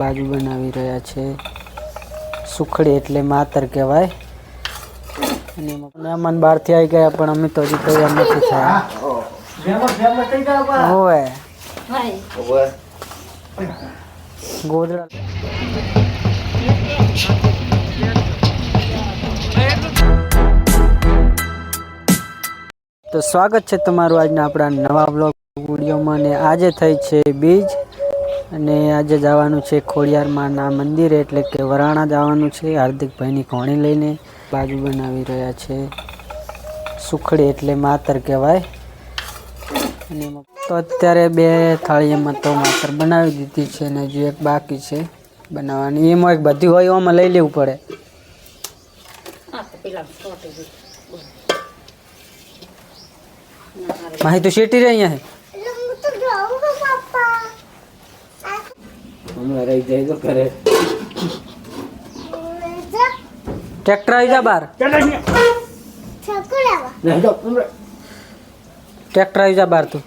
બાજુ બનાવી રહ્યા છે। સુખડી એટલે માતર કહેવાય। અને મહેમાન બહારથી આવી ગયા પણ અમે તો હજી તૈયાર નથી થયા। હોવે ગોદડા તો સ્વાગત છે તમારું આજના આપણા નવા બ્લોગ વિડીયોમાં। અને આજે થઈ છે બીજ અને આજે જવાનું છે ખોડિયારમાંના મંદિરે એટલે કે વરાણા જવાનું છે હાર્દિકભાઈની ઘોણી લઈને। બાજુ બનાવી રહ્યા છે સુખડી એટલે માતર કહેવાય। અને તો અત્યારે બે થાળીમાં તો માતર બનાવી દીધી છે અને હજી એક બાકી છે બનાવવાની। એમાં એક બધી હોય એમાં લઈ લેવું પડે। माही तो शेटी रही है ट्रैक्टर आई जा बाहर ट्रैक्टर आई जा बाहर तू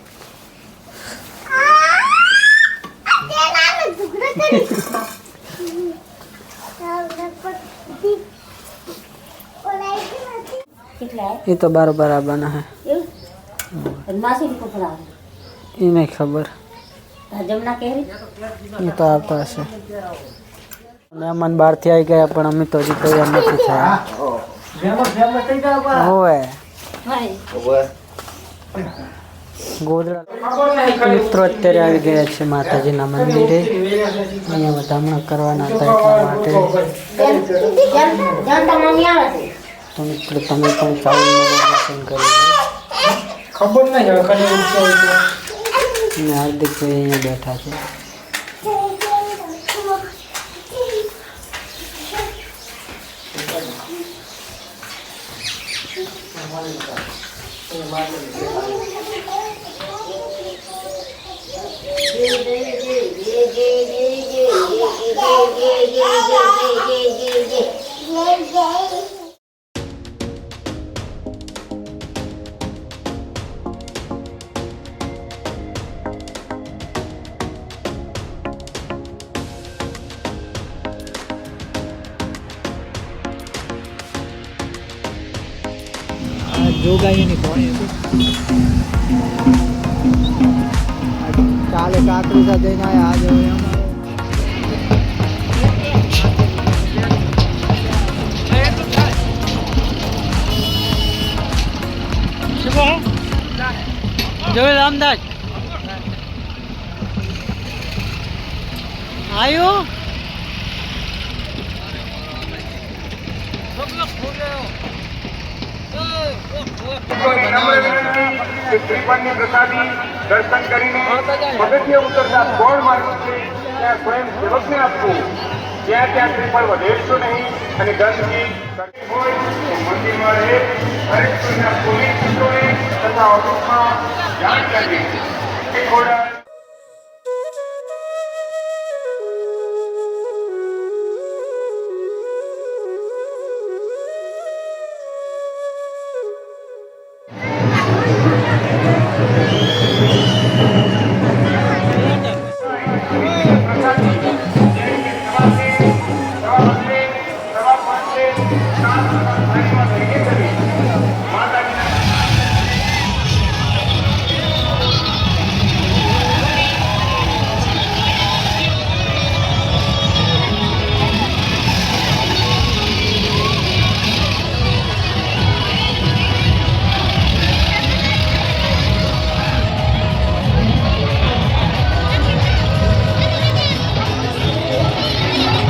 ये तो बार बार बना है ये नहीं खबर ये तो आता है। मेहमान बाहर थी आई गया पण अमी तो हजी तैयार नहीं थया। होवे गोदड़ा मित्रों अत्यारे આવી ગયા છે માતાજીના મંદિરે। અહીંયા વધામણા કરવાના હતા એટલા માટે તો મિત્રો તમે પણ ચાલીને દર્શન કરી લો। खबर नहीं है कने हार्दिक भाई यहाँ बैठा है। જોગાઈની કોણી કાલે કાકરી સાથે જઈને આયા આજે જોઈ રામદાસ આયો सब लोग हो गए શ્રીફળની પ્રસાદી દર્શન કરીને પગથિયે ઉતરતા કોણ માર્ગ છે ત્યાં સ્વયં સેવકને આપવું। ત્યાં શ્રીફળ વધેરશો નહીં અને ગંદકી કરવી હોય તો મંદિરમાં રહે દરેક પોલીસ તંત્રોને તથા ઓફિસમાં જાણ કરવી।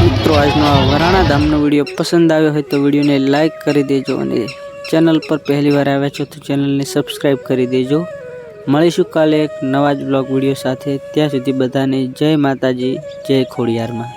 મિત્રો આજનો આ વરાણા ધામનો વિડીયો પસંદ આવ્યો હોય તો વિડીયોને લાઈક કરી દેજો અને ચેનલ પર પહેલી વાર આવ્યા છો તો ચેનલને સબસ્ક્રાઈબ કરી દેજો। મળીશું કાલે એક નવા જ બ્લોગ વિડીયો સાથે। ત્યાં સુધી બધાને જય માતાજી, જય ખોડિયારમાં।